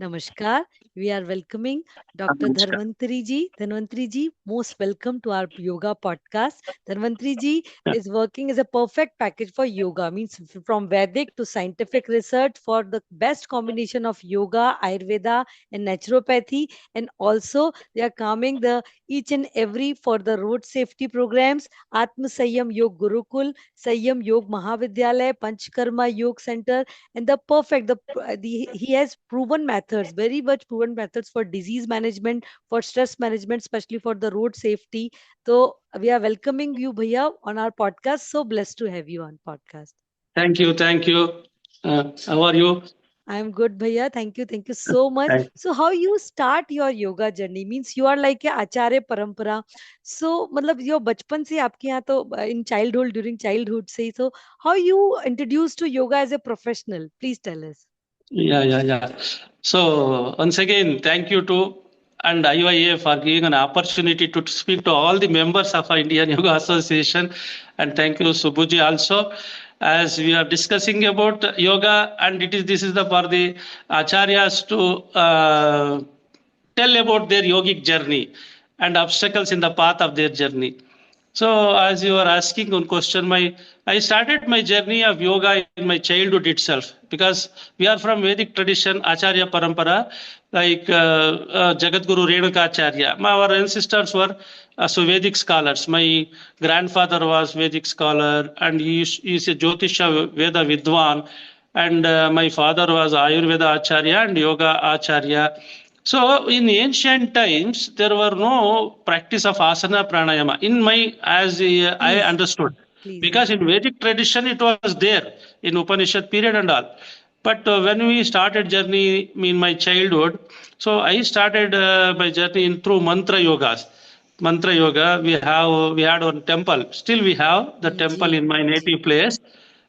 Namaskar. We are welcoming Dr. Namaskar. Dharmantari ji. Dharmantari ji, most welcome to our yoga podcast. Dharmantari ji Yeah. is working as a perfect package for yoga, means from Vedic to scientific research for the best combination of yoga, Ayurveda, and naturopathy. And also, they are coming the each and every for the road safety programs, Atma Sanyam Yog Gurukul, Sanyam Yog Mahavidyalaya, Panchkarma Yog Center, and the he has proven methods, very much proven methods for disease management, for stress management, especially for the road safety. So we are welcoming you bhaiya on our podcast. So blessed to have you on podcast. Thank you. Thank you. How are you? I'm good bhaiya, thank you so much. Thank So how you start your yoga journey, means you are like a acharya parampara. So मतलब your बचपन से आपके यहाँ तो in childhood, during childhood से, so how you introduced to yoga as a professional, please tell us. yeah. So once again, thank you to and IYA for giving an opportunity to speak to all the members of our Indian Yoga Association, and thank you Subhuji also. As we are discussing about yoga, and this is the for the acharyas to tell about their yogic journey and obstacles in the path of their journey. So, as you are asking one question, I started my journey of yoga in my childhood itself because we are from Vedic tradition, Acharya Parampara, like Jagadguru Renukacharya. Our ancestors were Vedic scholars. My grandfather was Vedic scholar, and he is a Jyotisha Veda Vidwan, and my father was Ayurveda Acharya and Yoga Acharya. So in ancient times, there were no practice of asana pranayama. In my, as I Please, understood, please, because yes. in Vedic tradition it was there in Upanishad period and all. But when we started journey in my childhood, so I started my journey in through mantra yogas. Mantra yoga, we had one temple. Still we have the ji temple in my ji native place.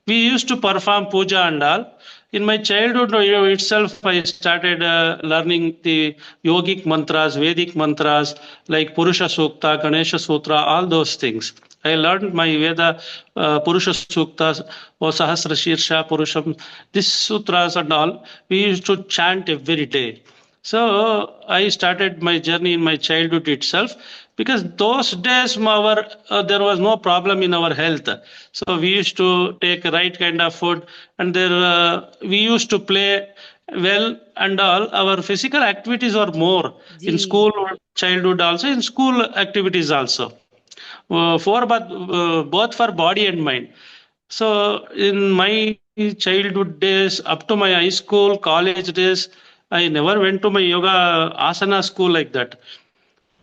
We used to perform puja and all. In my childhood itself, I started learning the yogic mantras, Vedic mantras like Purusha Sukta, Ganesha Sutra, all those things. I learned my Veda Purusha Suktas, or Sahasra Shirsha Purusham, these sutras and all. We used to chant every day. So I started my journey in my childhood itself because those days there was no problem in our health. So we used to take right kind of food, and there we used to play well and all. Our physical activities are more in ji school, childhood also, in school activities also. Both for body and mind. So in my childhood days, up to my high school, college days, I never went to my yoga asana school like that.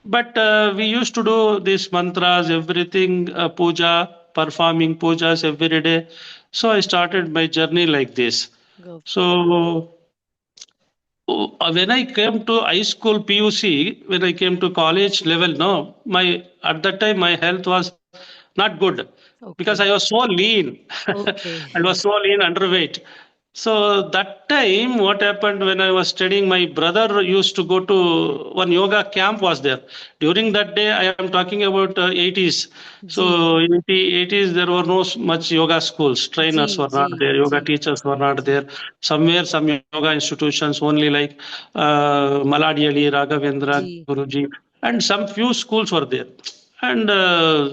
But we used to do these mantras, everything, puja, performing pujas every day. So I started my journey like this. go. So when I came to high school PUC, when I came to college level, no, my at that time my health was not good because I Okay, was so lean. okay. I was so lean, underweight. So that time, what happened when I was studying, my brother used to go to one yoga camp was there. During that day, I am talking about 80s. Ji So in the 80s, there were no much yoga schools. Ji Trainers were ji not there. Yoga ji teachers were not ji there. Somewhere, some yoga institutions only like Maladiali, Raghavendra, ji Guruji, and some few schools were there. And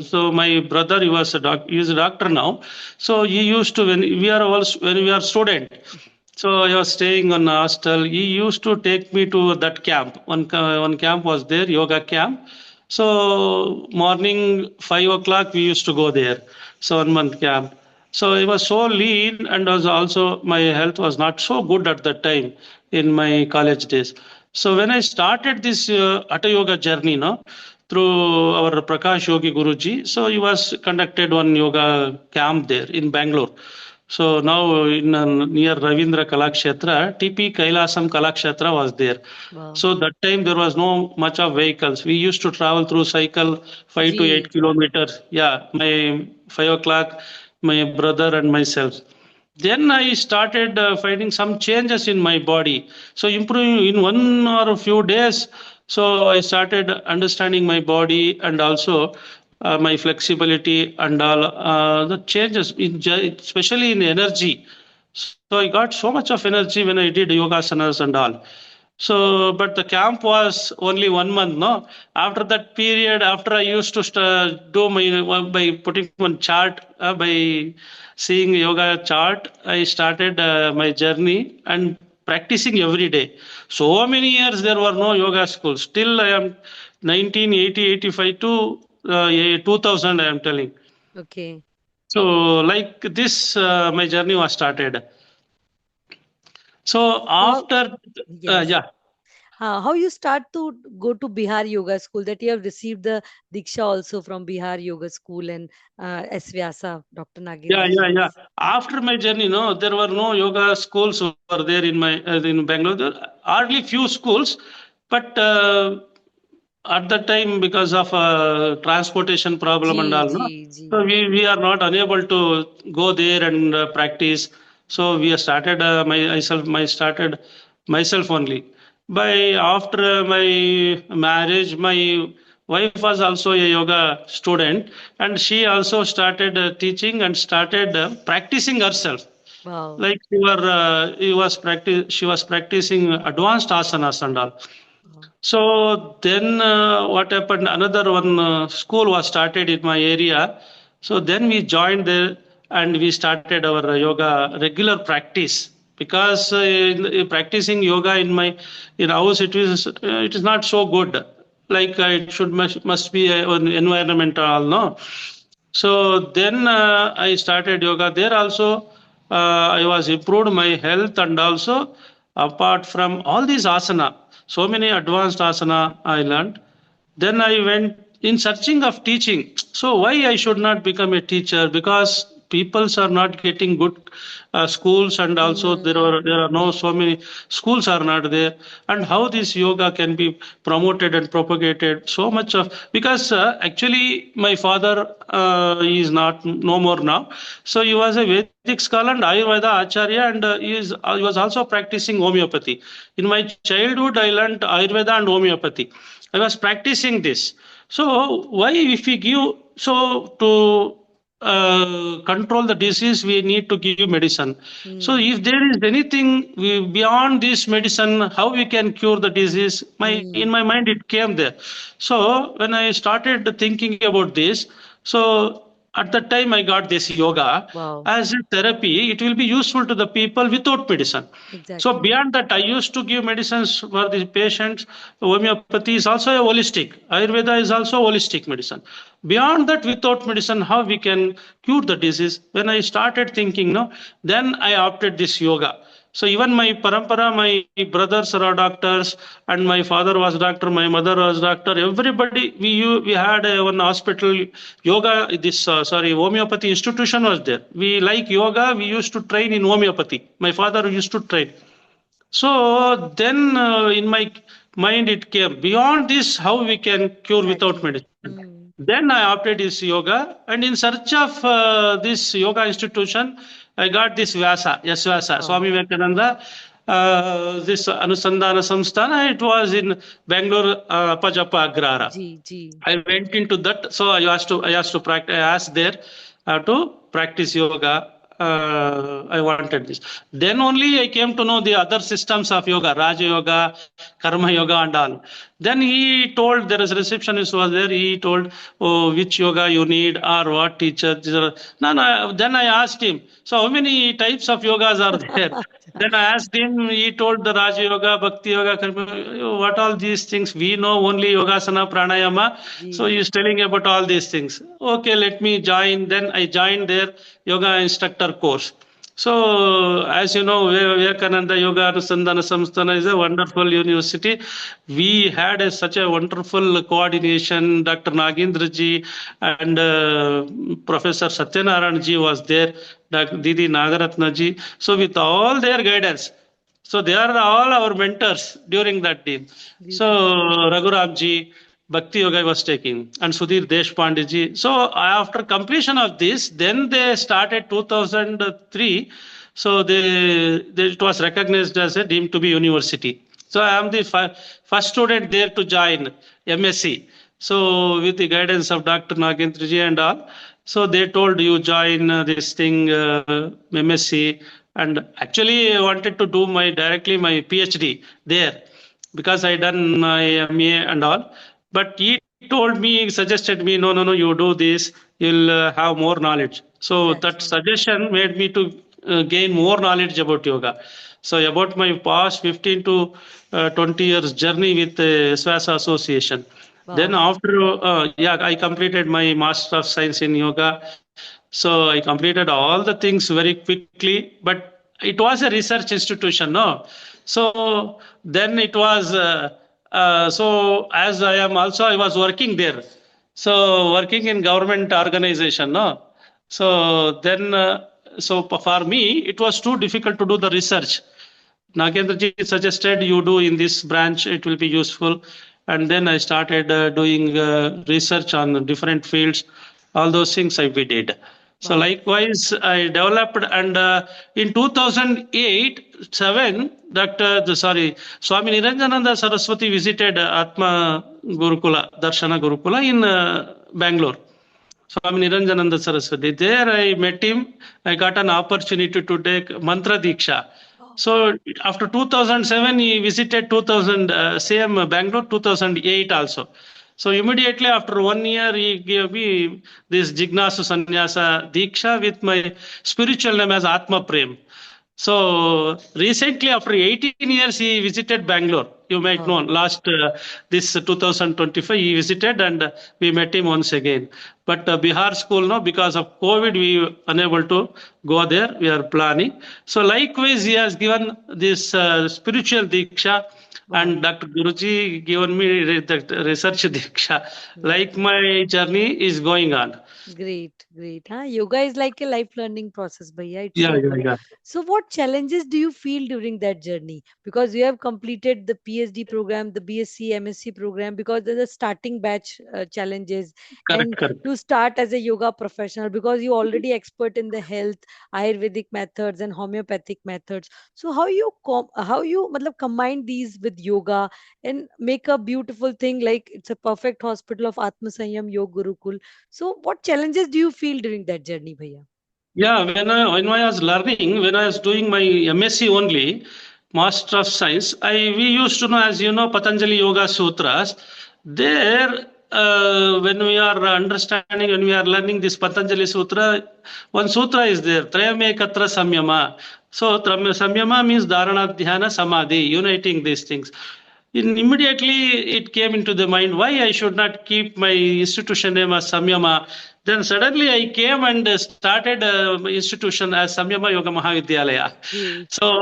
so my brother, he is a doctor now. So he used to when we are student. So I was staying on a hostel. He used to take me to that camp. One camp was there, yoga camp. So morning 5 o'clock we used to go there. So 1 month camp. So I was so lean, and was also my health was not so good at that time in my college days. So when I started this Hatha Yoga journey, no, through our Prakash Yogi Guruji, so he was conducted one yoga camp there in Bangalore. So now in near Ravindra Kalakshetra, TP Kailasam Kalakshetra was there. वाह So that time there was no much of vehicles. We used to travel through cycle 5 to 8 ji kilometers. Yeah, my 5 o'clock, my brother and myself. Then I started finding some changes in my body. So improving in 1 or a few days. So I started understanding my body and also my flexibility and all the changes, especially in energy. So I got so much of energy when I did yogasanas and all. So, but the camp was only 1 month, no? After that period, after I used to do my by putting one chart, by seeing yoga chart, I started my journey and practicing every day. So many years there were no yoga schools. Still, I am 1980, 85 to 2000. I am telling. Okay. So, like this, my journey was started. So So how, after, yes. yeah. How you start to go to Bihar Yoga School, that you have received the Diksha also from Bihar Yoga School and S. Vyasa, Dr. Yeah, Nagendra yeah, yeah. Ji's. After my journey, no, there were no yoga schools were there in Bangalore. There hardly few schools, but at that time because of transportation problem and all, no, Ji. so we are not unable to go there and practice. So we started my started myself only. By after my marriage, my wife was also a yoga student, and she also started teaching and started practicing herself. Wow. Like she was practicing advanced asanas and all. Wow. So then what happened? Another one school was started in my area. So then we joined there and we started our yoga regular practice because practicing yoga in house it is not so good. Like it should must be an environmental, no. So then I started yoga there also. I was improved my health and also apart from all these asana, so many advanced asana I learned. Then I went in searching of teaching. So why I should not become a teacher? Because peoples are not getting good schools, and also there are no so many schools are not there. And how this yoga can be promoted and propagated? So much of because actually my father is not no more now. So he was a Vedic scholar and Ayurveda acharya, and he was also practicing homeopathy. In my childhood, I learned Ayurveda and homeopathy. I was practicing this. So why if we give so to control the disease, we need to give medicine. So Hmm. if there is anything beyond this medicine, how we can cure the disease? My in Hmm. my mind it came there. So when I started thinking about this, so at that time I got this yoga Wow. as a therapy. It will be useful to the people without medicine. So Exactly. beyond that, I used to give medicines for the patients. Homeopathy is also a holistic. Ayurveda is also holistic medicine. Beyond that, without medicine, how we can cure the disease? When I started thinking, no, then I opted this yoga. So even my parampara, my brothers are doctors, and my father was doctor, my mother was doctor. Everybody, we had one hospital yoga. This sorry, homeopathy institution was there. We like yoga. We used to train in homeopathy. My father used to train. So then in my mind it came beyond this how we can cure without Exactly. medicine. Hmm. Then I opted this yoga, and in search of this yoga institution, I got this Vyasa, yes Vyasa, Wow. Swami Vivekananda. This Anusandhana Samsthana, it was in Bangalore, Pajappa Agrara. Ji. I went into that. So I asked to practice. I asked there to practice yoga. I wanted this. Then only I came to know the other systems of yoga, Raja Yoga, Karma Yoga, and all. Then he told there is a receptionist was there. He told, oh, which yoga you need or what teacher. No, no. Then I asked him. So how many types of yogas are there? Then I asked him, he told the Raja Yoga, Bhakti Yoga, what all these things? We know only Yogasana, Pranayama. So Ji. he is telling about all these things. Okay, let me join. Then I joined their yoga instructor course. So, as you know, Vivekananda Yoga Anusandhana Samsthana is a wonderful university. We had such a wonderful coordination. Dr. Nagendra ji and Professor Satyanarayana ji was there. Dr. Didi Nagaratna ji. So, with all their guidance, so they are all our mentors during that day. So Beautiful. Raghuram ji, Bhakti Yoga was taking, and Sudhir Deshpande ji. So after completion of this, then they started 2003. So it was recognized as a deemed to be university. So I am the first student there to join MSc. So with the guidance of Dr. Nagendra ji and all, so they told you join this thing MSc, and actually I wanted to do my directly my PhD there. because I done my MA and all. But he told me, suggested me, no, no, no, you do this, you'll have more knowledge. So that Exactly. suggestion made me to gain more knowledge about yoga. So about my past 15 to 20 years journey with Swasa Association. Then Wow. after, yeah, I completed my Master of Science in Yoga. So I completed all the things very quickly, but it was a research institution, no? So then it was, so as I am also, I was working there. So working in government organization, no? So then, so for me, it was too difficult to do the research. Nagendraji suggested you do in this branch, it will be useful. And then I started doing research on different fields. All those things we did. So Wow. likewise, I developed, and in 2008, 7, Swami Niranjananda Saraswati visited Atma Gurukula, Darshana Gurukula in Bangalore. Swami Niranjananda Saraswati. There I met him. I got an opportunity to take Mantra Diksha. Oh, So after 2007, he visited 2000, same Bangalore 2008 also. So immediately after 1 year, he gave me this Jignasu Sannyasa Diksha with my spiritual name as Atma Prem. So recently, after 18 years, he visited Bangalore. You might know wow. last this 2025 he visited, and we met him once again. But Bihar school, no, because of COVID, we unable to go there. We are planning. So likewise, he has given this spiritual diksha, and Wow. Dr. Guruji given me the research diksha. Wow. Like my journey is going on. Great, great. Huh? Yoga is like a life learning process, Bhaiya. It's Yeah, so yeah, good. yeah. So, what challenges do you feel during that journey? Because you have completed the PhD program, the BSc, MSc program, because there's a starting batch challenges, Correct, and correct. to start as a yoga professional, because you already expert in the health, Ayurvedic methods, and homeopathic methods. So, how you matlab, combine these with yoga and make a beautiful thing like it's a perfect hospital of Atma Sanyam Yoga Gurukul. So, what challenges do you feel during that journey, Bhaiya? Yeah, when I was learning, when I was doing my MSc only, Master of Science, we used to know, as you know, Patanjali Yoga Sutras. There, when we are understanding, when we are learning this Patanjali Sutra, one sutra is there, Trayamekatra Samyama. So Samyama means Dharana, Dhyana, Samadhi, uniting these things. Immediately it came into the mind, why I should not keep my institution name as Samyama. Then suddenly I came and started my institution as Samyama Yoga Mahavidyalaya. Great. So,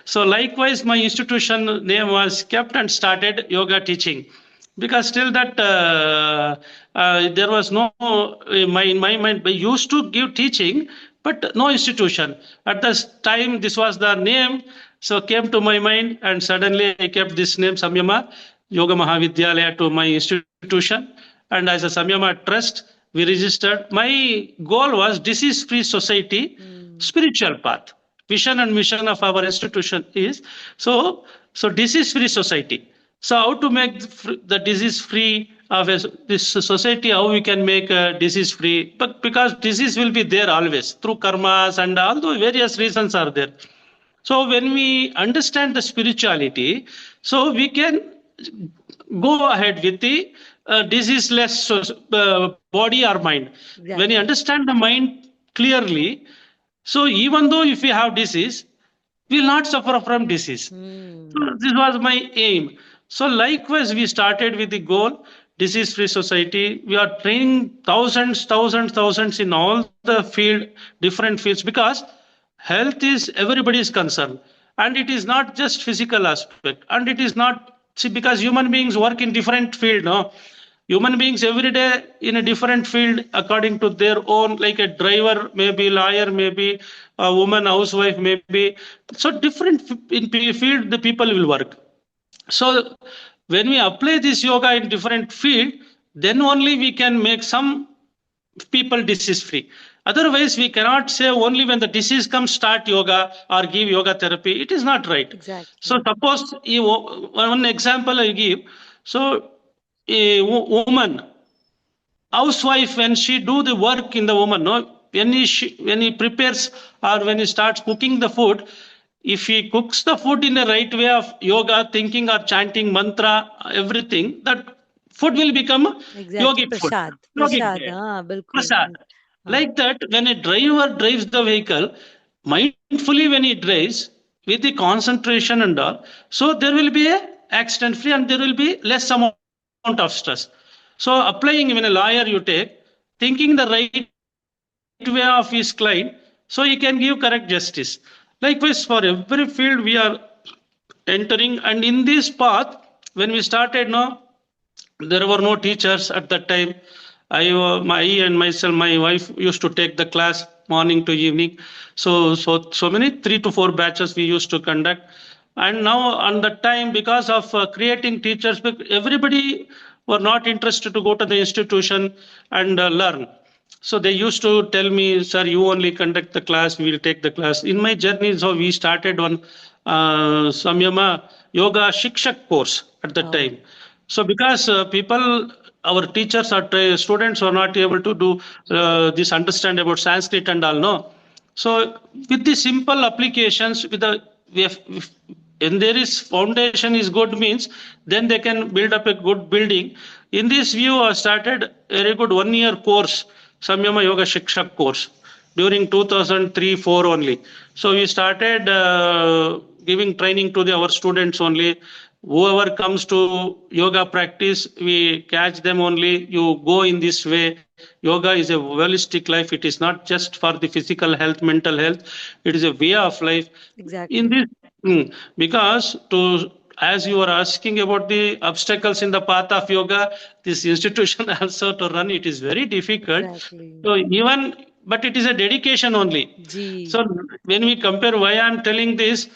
so likewise, my institution name was kept and started yoga teaching, because still that there was no in my mind. I used to give teaching, but no institution at this time. This was the name, so came to my mind, and suddenly I kept this name Samyama Yoga Mahavidyalaya to my institution. And as a Samyama trust, we registered. My goal was disease free society, Hmm. spiritual path. Vision and mission of our institution is, so disease free society. So how to make the disease free of this society, how we can make disease free, but because disease will be there always through karmas, and all the various reasons are there. So when we understand the spirituality, so we can go ahead with the diseaseless body or mind. When you Exactly. understand the mind clearly, so even though if we have disease, we will not suffer from disease. So Hmm. this was my aim. So likewise, we started with the goal, disease-free society. We are training thousands in all the field, different fields, because health is everybody's concern, and it is not just physical aspect, and it is not, see, because human beings work in different field, no. Human beings every day in a different field according to their own, like a driver, maybe lawyer, maybe a woman, housewife, maybe. So different in field the people will work. So when we apply this yoga in different field, then only we can make some people disease free. Otherwise, we cannot say only when the disease comes start yoga or give yoga therapy. It is not right. So Exactly. suppose one example I give. So a woman, housewife, when she do the work in the woman, no, when he prepares or when he starts cooking the food, if he cooks the food in the right way of yoga, thinking or chanting mantra, everything, that food will become Exactly. yogic food, Prasad. yogic Prasad. diet, हाँ, बिल्कुल. prasad. हाँ. Like that, when a driver drives the vehicle, mindfully when he drives with the concentration and all, so there will be a accident free and there will be less amount of stress. So applying when a lawyer you take, thinking the right way of his client, so he can give correct justice. Likewise, for every field we are entering, and in this path, when we started, no, there were no teachers at that time. I and myself, my wife used to take the class morning to evening. So many 3 to 4 batches we used to conduct. And now on that time, because of creating teachers, everybody were not interested to go to the institution and learn. So they used to tell me, sir, you only conduct the class, we will take the class. In my journey, so we started one Samyama Yoga Shikshak course at that Wow. time. So because people, our teachers or students were not able to do this understand about Sanskrit and all, no. So with the simple applications, with the if and there is foundation is good means, then they can build up a good building. In this view, I started a very good 1 year course, Samyama Yoga Shikshak course, during 2003-4 only. So we started giving training to our students only. Whoever comes to yoga practice, we catch them only. You go in this way. Yoga is a holistic life. It is not just for the physical health, mental health. It is a way of life. In Exactly. this, because to as you are asking about the obstacles in the path of yoga, this institution also to run it is very difficult. Exactly. So even, but it is a dedication only. Ji. So when we compare, why I am telling this,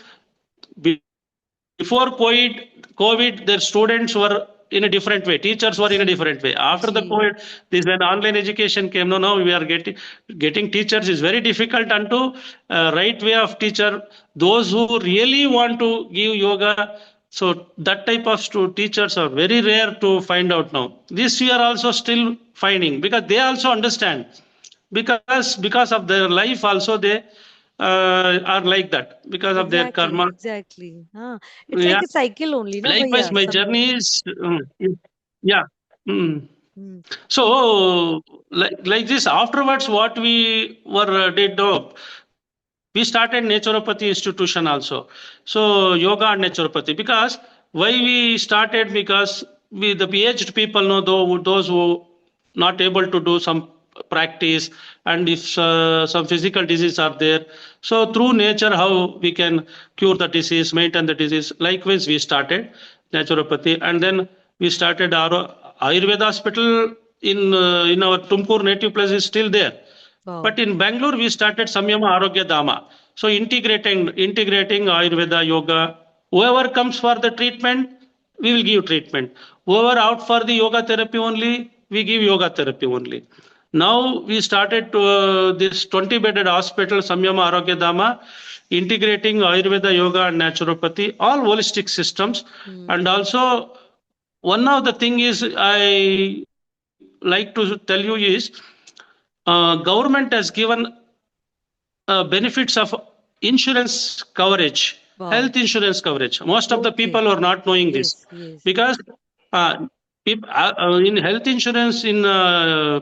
before COVID, their students were in a different way. Teachers were in a different way. Ji. After the COVID, Ji. this when online education came. No, now we are getting teachers is very difficult. Unto right way of teacher, those who really want to give yoga. So that type of teachers are very rare to find out now. This we are also still finding because they also understand, because of their life also they are like that because of their Exactly. karma. Exactly. It's Yeah. like a cycle only, na Likewise, bhaiya? my Some. journey is yeah. Mm. Hmm. So like this afterwards, what we were did we started naturopathy institution also. So yoga and naturopathy, because why we started, because we the aged people know, though those who not able to do some practice, and if some physical disease are there, so through nature how we can cure the disease, maintain the disease. Likewise we started naturopathy, and then we started our ayurveda hospital in our Tumkur native place is still there. Wow. But in Bangalore, we started Samyama Arogya Dama. So integrating Ayurveda, yoga. Whoever comes for the treatment, we will give treatment. Whoever out for the yoga therapy only, we give yoga therapy only. Now we started this 20-bedded hospital, Samyama Arogya Dama, integrating Ayurveda, yoga, and naturopathy, all holistic systems. And Hmm. also, one of the thing is I like to tell you is government has given benefits of insurance coverage, health Wow. insurance coverage. Most of the Okay. people are not knowing this, Yes. Yes. because uh, in health insurance in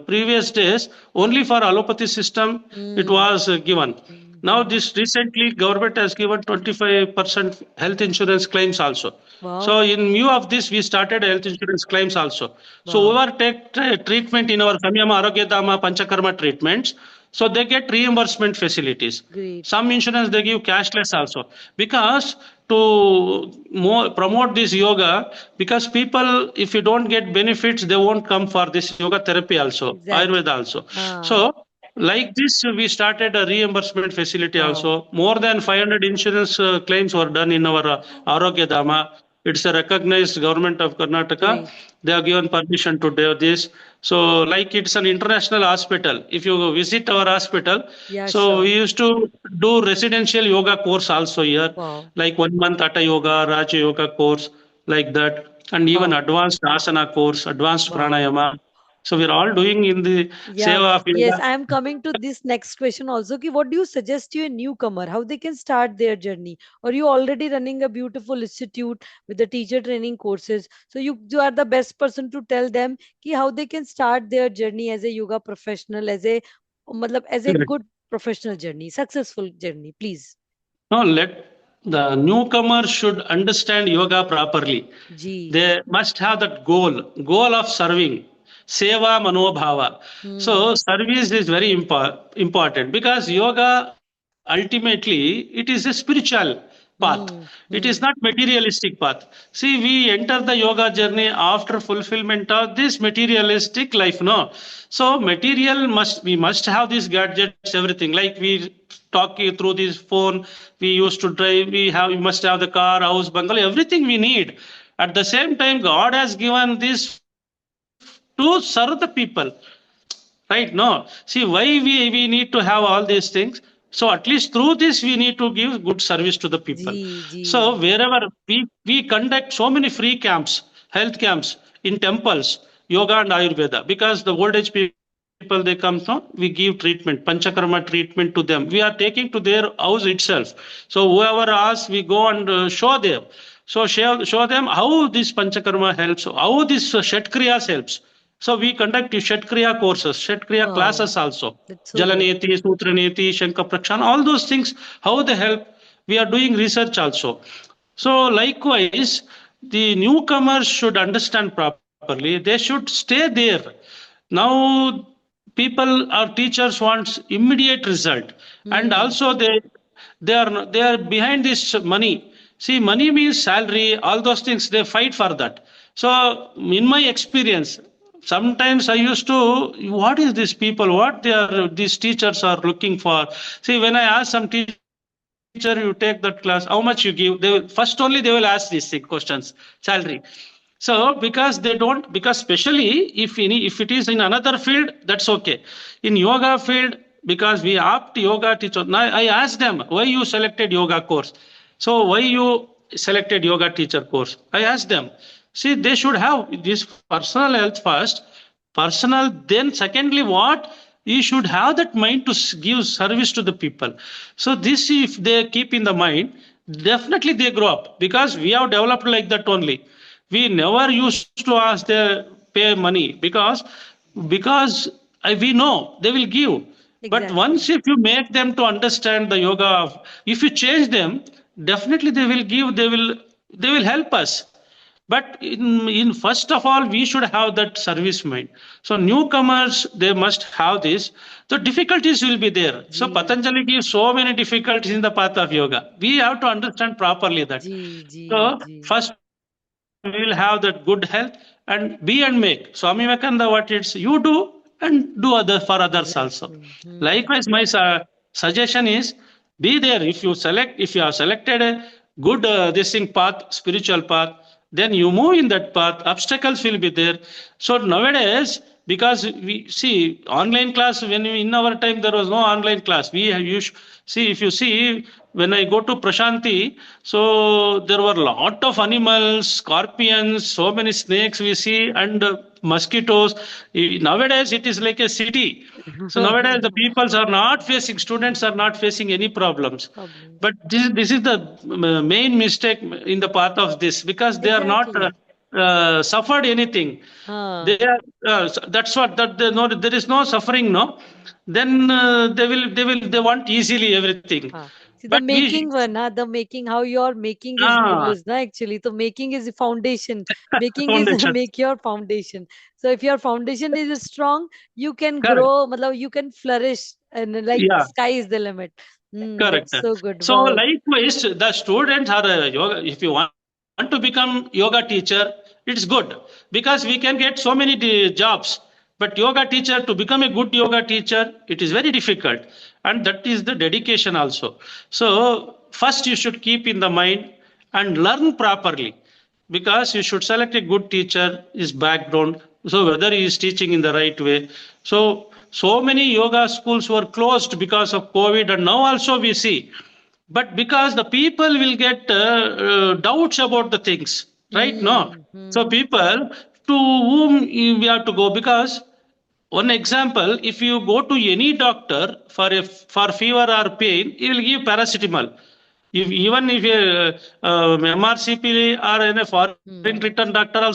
previous days, only for allopathy system it Hmm. was given. Now Hmm. this recently government has given 25% health insurance claims also. So Wow. in view of this, we started health insurance claims also. So Wow. whoever take treatment in our Samyama Arogya Dhamma Panchakarma treatments, so they get reimbursement facilities. Great. Some insurance they give cashless also, because to more promote this yoga, because people if you don't get benefits they won't come for this yoga therapy also, Ayurveda Exactly. also. Ah. So like this, we started a reimbursement facility Wow. also. More than 500 insurance claims were done in our Arogya Dhamma. It's a recognized government of Karnataka. Great. They have given permission to do this. So, like it's an international hospital. If you visit our hospital, Yeah, so sure. we used to do residential yoga course also here, Wow. like 1 month Hatha Yoga, Raja Yoga course, like that, and even Wow. advanced asana course, advanced Wow. pranayama. So we're all doing in the Yeah, seva of yes, yoga. I am coming to this next question also. Ki what do you suggest to a newcomer? How they can start their journey? Or you already running a beautiful institute with the teacher training courses. So you are the best person to tell them ki how they can start their journey as a yoga professional, as a good professional journey, successful journey, please. No, let the newcomer should understand yoga properly. Ji. They must have that goal of serving, seva manobhava. Hmm. So service is very important because yoga ultimately it is a spiritual path. Hmm. It is not Hmm. materialistic path. See, we enter the yoga journey after fulfillment of this materialistic life. No, so material must we must have these gadgets, everything. Like we talk through this phone, we used to drive. We must have the car, house, bungalow, everything we need. At the same time, God has given this to serve the people. Right? No. See, why we need to have all these things? So at least through this, we need to give good service to the people. Ji. So Ji. wherever we conduct so many free camps, health camps in temples, yoga and Ayurveda, because the old age people they come from, we give treatment, panchakarma treatment to them. We are taking to their house itself. So whoever asks, we go and show them. So show them how this panchakarma helps, how this Shatkriyas helps. So we conduct Shatkriya courses, Shatkriya Wow. classes also. That's so good. Jalaneti, Sutraneti, Shankar Prakshan, all those things, how they help. We are doing research also. So likewise, the newcomers should understand properly. They should stay there. Now, people or teachers wants immediate result, and Hmm. also they are behind this money. See, money means salary, all those things. They fight for that. So, in my experience, sometimes I used to, what is these people? What these teachers are looking for? See, when I ask some teacher, you take that class, how much you give? First only they will ask these questions, salary. So because they don't, because especially if it is in another field, that's okay. In yoga field, because we opt yoga teacher. Now I ask them why you selected yoga course. So why you selected yoga teacher course? I ask them. See, they should have this personal health first, personal. Then secondly, what you should have that mind to give service to the people. So this, if they keep in the mind, definitely they grow up because we have developed like that only. We never used to ask their pay money because we know they will give. But once Exactly. if you make them to understand the yoga, if you change them, definitely they will give. They will help us. But in first of all, we should have that service mind. So newcomers, they must have this. The difficulties will be there. So Ji. Patanjali gives so many difficulties in the path of yoga. We have to understand properly that. Ji. Ji. So Ji. first we will have that good health and be and make. Swami Vivekananda, what it's you do and do other for others also. Exactly. Likewise, my Hmm. suggestion is be there. If you have selected a good this thing path, spiritual path, then you move in that path. Obstacles will be there. So nowadays, because we see online class, when in our time there was no online class, we have you see, if you see, when I go to Prashanti, so there were a lot of animals, scorpions, so many snakes we see, and mosquitoes. Nowadays it is like a city. So nowadays the peoples are not facing, students are not facing any problems. Problems. But this is the main mistake in the path of this, because they are not Exactly. suffered anything. Huh. They are that's what that no, there is no suffering, no. Then they want easily everything. Huh. See But the we making one, huh? The making, how your making is ah goes, na actually. So making is the foundation. Making is foundation, make your foundation. So if your foundation is strong, you can correct, grow, matlab, you can flourish, and like yeah. sky is the limit. Correct. That's so good. So Wow. likewise, the students are yoga. If you want to become yoga teacher, it's good because we can get so many jobs. But yoga teacher, to become a good yoga teacher, it is very difficult, and that is the dedication also. So first you should keep in the mind and learn properly, because you should select a good teacher, his background, so whether he is teaching in the right way. So many yoga schools were closed because of COVID, and now also we see. But because the people will get doubts about the things, right? No. Hmm. So Hmm. people, to whom we have to go, because one example, if you go to any doctor for fever or pain, he will give paracetamol. If even if MRCP or in a foreign Hmm. return doctor also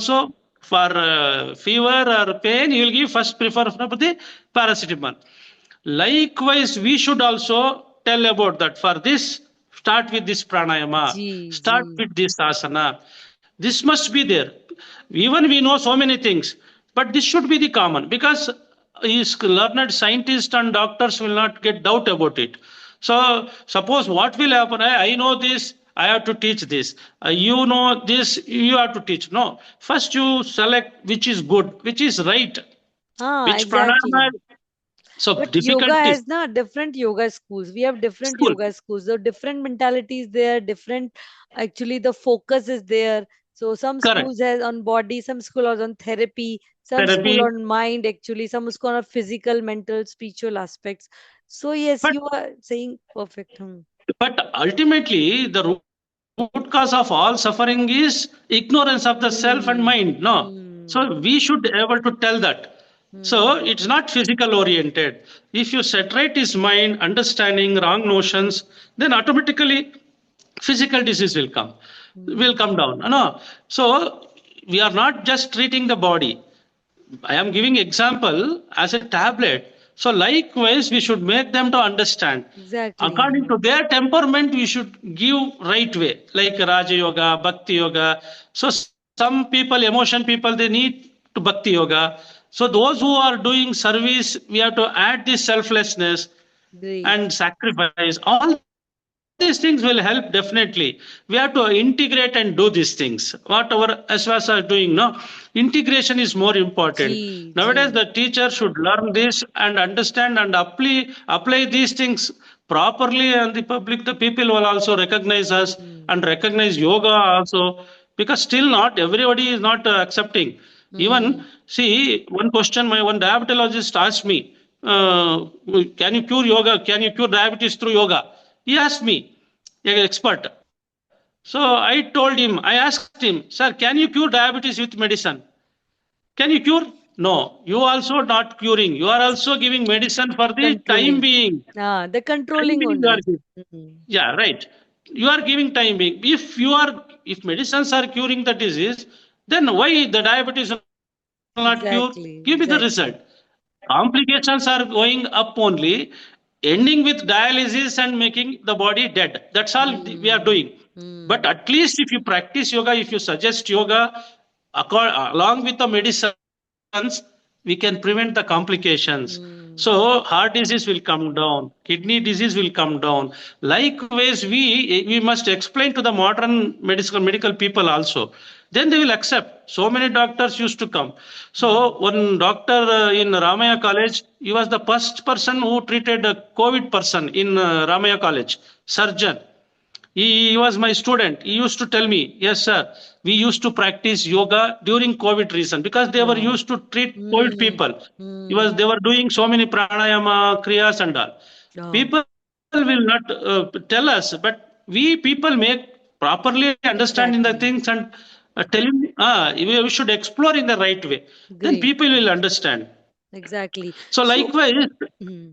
for fever or pain, he will give first prefer for the paracetamol. Likewise, we should also tell about that. For this, start with this pranayama, जी, जी. start with this asana. This must be there. Even we know so many things, but this should be the common, because is learned scientists and doctors will not get doubt about it. So suppose what will happen? I know this. I have to teach this. You know this. You have to teach. No. First, you select which is good, which is right, Ah, which pranayama. exactly. So But yoga difficult is has na different yoga schools. We have different school. yoga schools. The different mentalities there, different actually the focus is there. So some Correct. schools has on body, some school are on therapy, some school Therapy. on mind actually, some school on physical, mental, spiritual aspects. So yes, But you are saying perfect. Hmm. ultimately, the root cause of all suffering is ignorance of the self and mind. Hmm. No. So we Hmm. should able to tell that. So it's Hmm. not physical oriented. If you separate his mind, understanding wrong notions, then automatically physical disease will Hmm. come down. No. So we are not just treating the body. I am giving example as a tablet. So likewise, we should make them to understand. According Exactly. to their temperament, we should give right way, like Raja Yoga, Bhakti Yoga. So some people, emotion people, they need to Bhakti Yoga. So those who are doing service, we have to add this selflessness Great. and sacrifice. All these things will help definitely. We have to integrate and do these things. Whatever Asvas are doing, no, integration is more important. जी, Nowadays, the जी. teacher should learn this and understand and apply these things properly, and the people will also recognize us and Hmm. recognize yoga also, because still not everybody is not accepting. Even Hmm. see one question, my one diabetologist asked me, can you cure yoga? Can you cure diabetes through yoga? He asked me, an expert. So I told him, I asked him, sir, can you cure diabetes with medicine? Can you cure? No, you also not curing. You are also giving medicine for the time Controlling. being. Ah, the Time controlling being you are only. giving. Hmm. Yeah, right. You are giving time being. If medicines are curing the disease, then why the diabetes will not cure? Give me the result. Exactly, exactly. Complications are going up only, ending with dialysis and making the body dead. That's all we are doing. Hmm. But Hmm. at least if you practice yoga, if you suggest yoga along with the medicines, we can prevent the complications. So Hmm. heart disease will come down, kidney disease will come down. Likewise, we must explain to the modern medical people also. Then they will accept. So many doctors used to come. So Hmm. one doctor in Ramaya College, he was the first person who treated a COVID person in Ramaya College, surgeon. He was my student. He used to tell me, yes, sir, we used to practice yoga during COVID reason, because they were Wow. used to treat COVID Hmm. people. Hmm. They were doing so many pranayama, kriyas and all. Oh, People will not tell us, but we people make properly understanding the things exactly. and telling, we should explore in the right way. Then Great. people will Great. understand. Exactly. So So, likewise, hmm.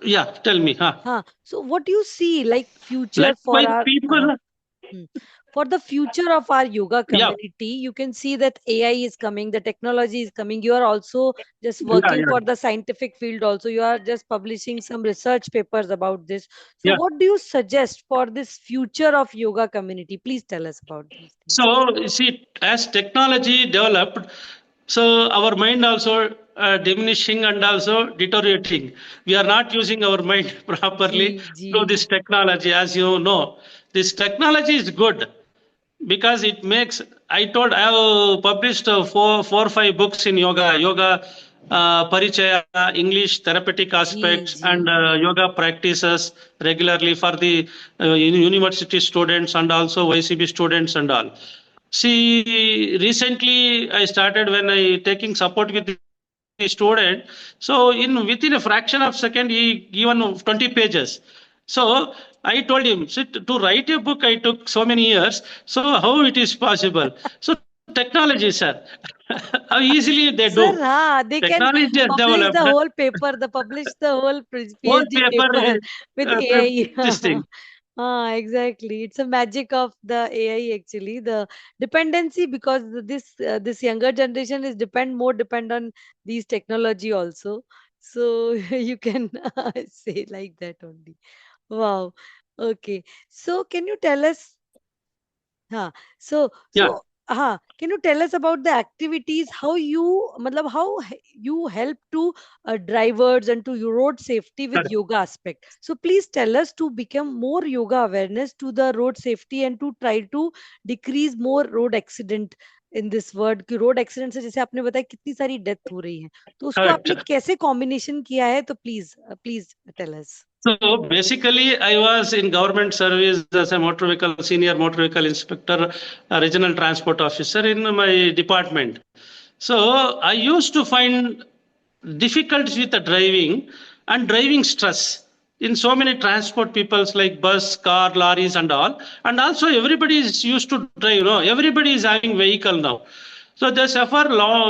yeah, tell me, huh? Huh. So what do you see like future for Likewise, our people, hmm. For the future of our yoga yeah, community, you can see that AI is coming, the technology is coming. You are also just yeah, working yeah, for the scientific field, also. You are just publishing some research papers about this. So, yeah. what do you suggest for this future of yoga community? Please tell us about these things. So, you see, as technology developed, so our mind also diminishing and also deteriorating. We are not using our mind Ji, properly ji. through this technology. As you know, this technology is good because it makes. I have published four or five books in yoga parichaya, English therapeutic Ji, aspects, ji. and yoga practices regularly for the university students and also YCB students and all. See, recently I started when I taking support with the student. So in within a fraction of second, he given 20 pages. So I told him, sit to write a book. I took so many years. So how it is possible? So technology, sir. How easily they Sir, do. they can Technology has publish the developed. whole paper, publish the whole Whole PhD paper paper is with this AI. thing. Exactly. It's a magic of the AI actually. The dependency, because this younger generation is depend on these technology also. So you can say like that only. Wow. Okay. So can you tell us? हाँ, so Yeah, so can you tell us about the activities, how you help to drivers and to your road safety with correct. yoga aspect. So please tell us to become more yoga awareness to the road safety and to try to decrease more road accident in this world, कि road accident से जैसे आपने बताया कितनी सारी death हो रही है, तो उसको आपने Correct. कैसे कॉम्बिनेशन किया है, तो please please tell us. So basically, I was in government service as a motor vehicle senior motor vehicle inspector, a regional transport officer in my department. So I used to find difficulties with the driving and driving stress in so many transport peoples like bus, car, lorries, and all. And also everybody is used to drive. Everybody is having vehicle now. So they suffer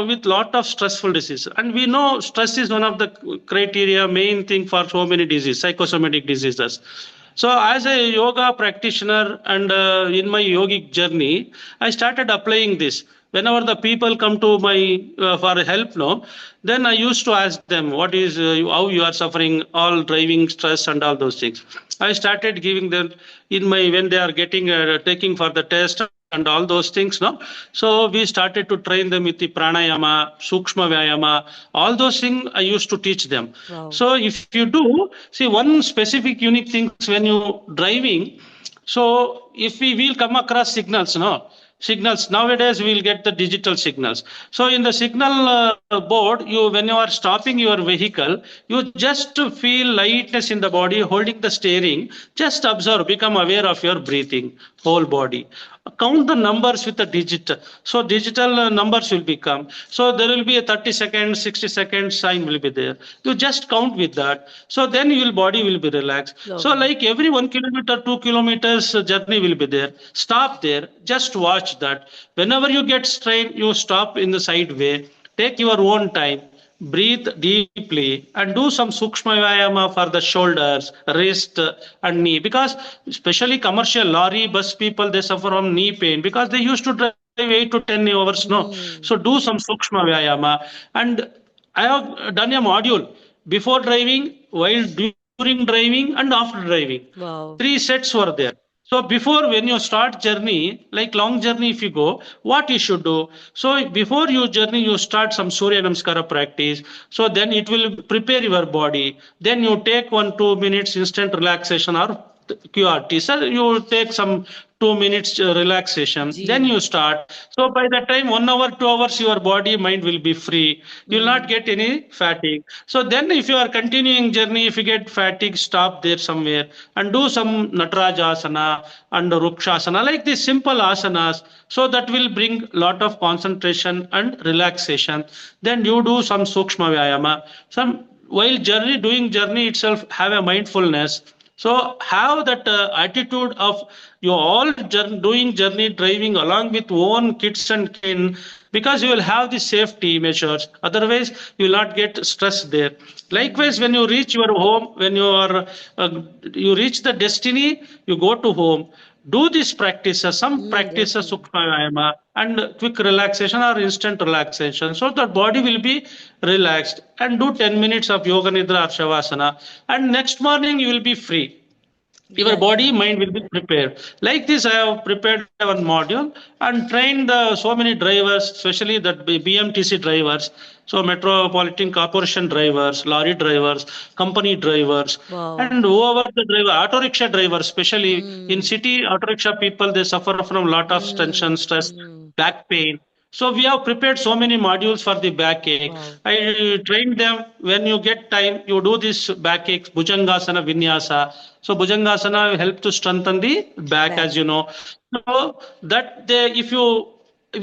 with lot of stressful disease, and we know stress is one of the criteria, main thing for so many diseases, psychosomatic diseases. So as a yoga practitioner and in my yogic journey, I started applying this. Whenever the people come to my for help now, then I used to ask them what is how you are suffering all driving stress and all those things. I started giving them in my when they are getting taking for the test and all those things now. So we started to train them with the pranayama, sukshma vyayama, all those things I used to teach them. Wow. So if you do see one specific unique things when you driving, so if we will come across signals, no signals nowadays we will get the digital signals. So in the signal board, you when you are stopping your vehicle, you just feel lightness in the body, holding the steering. Just observe, become aware of your breathing, whole body. Count the numbers with the digit. So digital numbers will become. So there will be a 30 seconds, 60 seconds sign will be there. You just count with that. So then your body will be relaxed. So Lovely. like every 1 kilometer, 2 kilometers journey will be there. Stop there. Just watch that. Whenever you get strained, you stop in the side way. Take your own time. Breathe deeply and do some sukshma vyayama for the shoulders, wrist, and knee. Because especially commercial lorry, bus people, they suffer from knee pain because they used to drive 8 to 10 hours. No, so Hmm. do some sukshma vyayama. And I have done a module before driving, while during driving, and after driving. Wow. 3 sets were there. So before when you start journey, like long journey, if you go, what you should do? So before you journey, you start some Surya Namaskara practice. So then it will prepare your body. Then you take 1 2 minutes instant relaxation or QRT. So you take some 2 minutes relaxation. Then Gee. you start. So by the time 1 hour, 2 hours, your body, mind will be free. You will not Hmm. get any fatigue. So then if you are continuing journey, if you get fatigue, stop there somewhere and do some Natarajasana and Rukshasana, like these simple asanas. So that will bring lot of concentration and relaxation. Then you do some Sukshma Vyayama. Some while doing journey itself, have a mindfulness. So have that attitude of you all doing journey driving along with own kids and kin, because you will have the safety measures. Otherwise, you will not get stress there. Likewise, Hmm. when you reach your home, when you reach the destiny, you go to home. Do these practices, some Hmm. practices Definitely. Sukha and quick relaxation or instant relaxation. So the body will be relaxed, and do 10 minutes of Yoga Nidra or Shavasana. And next morning you will be free, your body Exactly. mind will be prepared. Like this I have prepared one module and trained so many drivers, especially that BMTC drivers, so metropolitan corporation drivers, lorry drivers, company drivers, Wow. and whoever the driver, auto rickshaw drivers, especially in Hmm. city auto rickshaw people, they suffer from lot of tension, Hmm. stress, Hmm. back pain. So we have prepared so many modules for the backache. Wow. I trained them. When you get time, you do this backache, Bhujangasana Vinyasa. So Bhujangasana will help to strengthen the back, Back. as you know. So that if you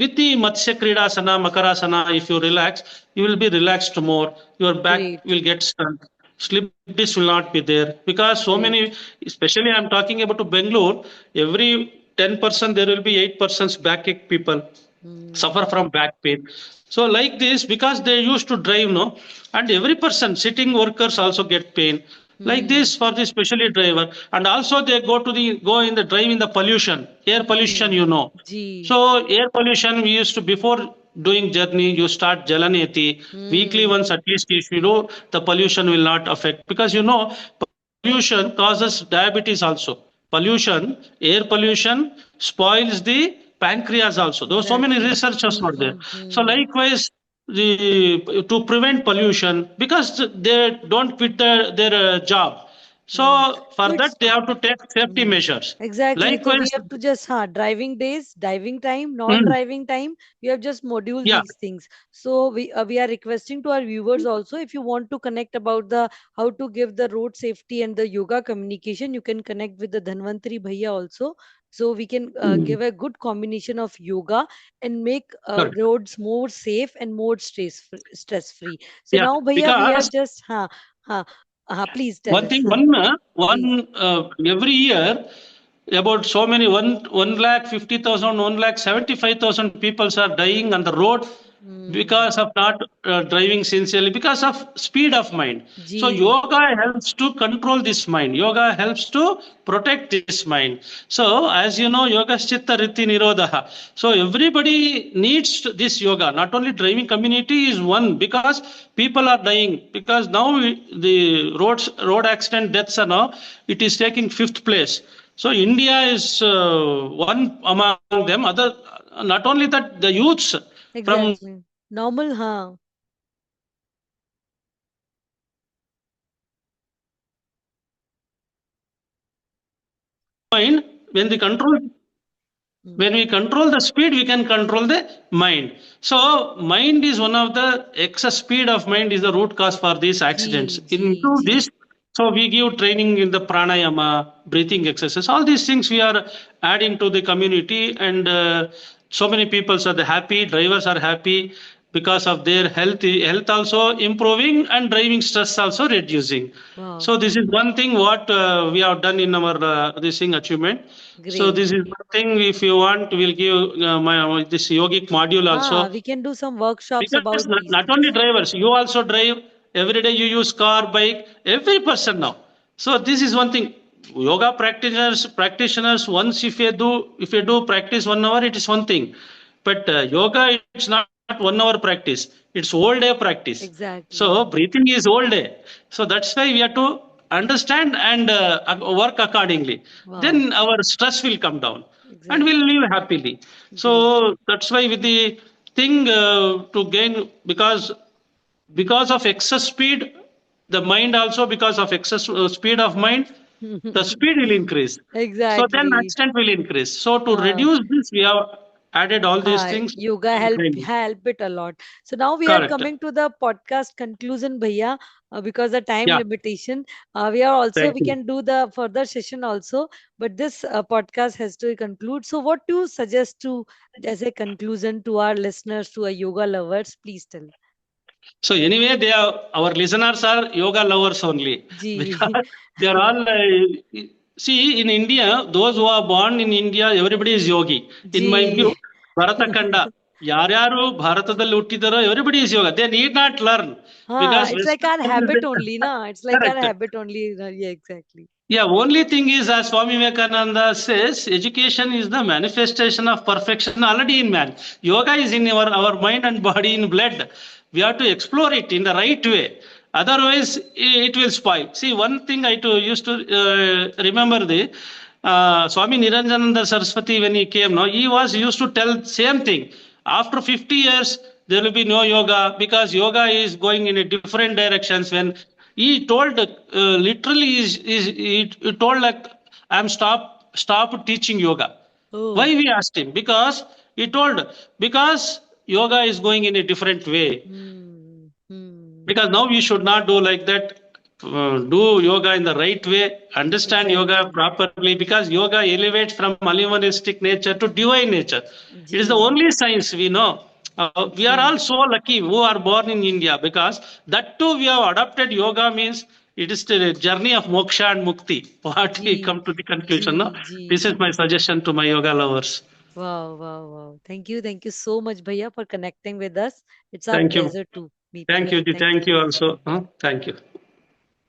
with the Matsya Kridasana, Makarasana, if you relax, you will be relaxed more. Your back Great. will get strength. Slip disc will not be there because so Great. many, especially I'm talking about to Bangalore, every 10% there will be 8% backache people. Hmm. suffer from back pain. So like this, because they used to drive, no, and every person, sitting workers also get pain. Like Hmm. this for the specially driver, and also they go in the drive in the pollution, air pollution, Hmm. you know. Ji. So air pollution, we used to before doing journey, you start Jalaneti weekly Hmm. once at least. If you know, the pollution will not affect, because you know pollution causes diabetes also. Pollution, air pollution spoils the pancreas also. There were so many Exactly. researchers were there. Hmm. So Hmm. likewise, to prevent pollution, because they don't quit their job. Hmm. So for So that it's they have to take safety hmm. measures. Exactly. So we Likewise, have to just driving days, driving time, mm, non-driving time. We have just module yeah, these things. So we are requesting to our viewers also, if you want to connect about the how to give the road safety and the yoga communication, you can connect with the Dhanvantari Bhaiya also. So we can mm, give a good combination of yoga and make correct. roads more safe and more stress free. So Yeah, now Bhaiya, we have because just please tell one us. thing, Please. every year, about so many one lakh 50,000, 1,75,000 people are dying on the road Hmm. because of not driving sincerely, because of speed of mind. So Ji. yoga helps to control this mind. Yoga helps to protect this mind. So as you know, yoga chitta riti nirodha. So everybody needs this yoga. Not only driving community is one, because people are dying, because now the road accident deaths are now, it is taking fifth place. So India is one among them. Other, not only that, the youths from Exactly. Normal, huh? mind, when the control Hmm. when we control the speed, we can control the mind. So mind is one of the excess speed of mind is the root cause for these Ji, accidents. ji, Into ji. this, so we give training in the pranayama, breathing exercise, all these things we are adding to the community. And so many people are the happy, drivers are happy because of their health also improving, and driving stress also reducing. Wow. So this is one thing what we have done in our this thing achievement. So Great. this is one thing. If you want, we'll give my this yogic module Ah, also. we can do some workshops Because about these not only things. drivers, you also drive every day. You use car, bike, every person now. So this is one thing. Yoga practitioners. Once if you do practice 1 hour, it is one thing. But yoga, it's not 1 hour practice. It's whole day practice. So Exactly. breathing is whole day. So that's why we have to understand and work accordingly. Wow. Then our stress will come down and we'll Exactly. live happily. Great. So that's why with the thing to gain, because of excess speed, the mind also, because of excess speed of mind, the speed will increase. So then Exactly. accident will increase. So to Uh, reduce this, we have added all these things. Yoga Training. help it a lot. So now we are Correct. coming to the podcast conclusion, Bhaiya, because the time Yeah. limitation. We are also Thank we you. can do the further session also, but this podcast has to conclude. So what do you suggest to as a conclusion to our listeners, to our yoga lovers? Please tell. So anyway, they are our listeners are yoga lovers only Ji. because they are all. See, in India, those who are born in India, everybody is yogi. In my Ji. view, Bharatakanda, ಯಾರ್ಯಾರು ಭಾರತದಲ್ಲಿ ಹುಟ್ಟಿದಾರೋ everybody is yoga. They need not learn because It's like Western our world habit is only, na? It's like our correct. habit only. Yeah, exactly. Yeah, only thing is, as Swami Vivekananda says, education is the manifestation of perfection already in man. Yoga is in our mind and body in blood. We have to explore it in the right way. Otherwise, it will spoil. See, one thing I used to remember the Swami Niranjananda Saraswati when he came. No, he was used to tell same thing. After 50 years, there will be no yoga because yoga is going in a different directions. When he told literally he told like I'm stop teaching yoga. Why Oh. we asked him? Because he told because yoga is going in a different way. Hmm. Hmm. Because now we should not do like that. Do yoga in the right way, understand yoga Exactly. properly, because yoga elevates from animalistic nature to divine nature. It is the Ji. only science we know. We are Ji. all so lucky who are born in India, because that too we have adopted yoga means it is the journey of moksha and mukti. What we Ji. come to the conclusion. Ji. No? Ji. This is my suggestion to my yoga lovers. Wow, wow, wow. Thank you so much, Bhaiya, for connecting with us. It's our Thank you. pleasure to meet Thank you. you. Thank Thank you. you also. Thank you.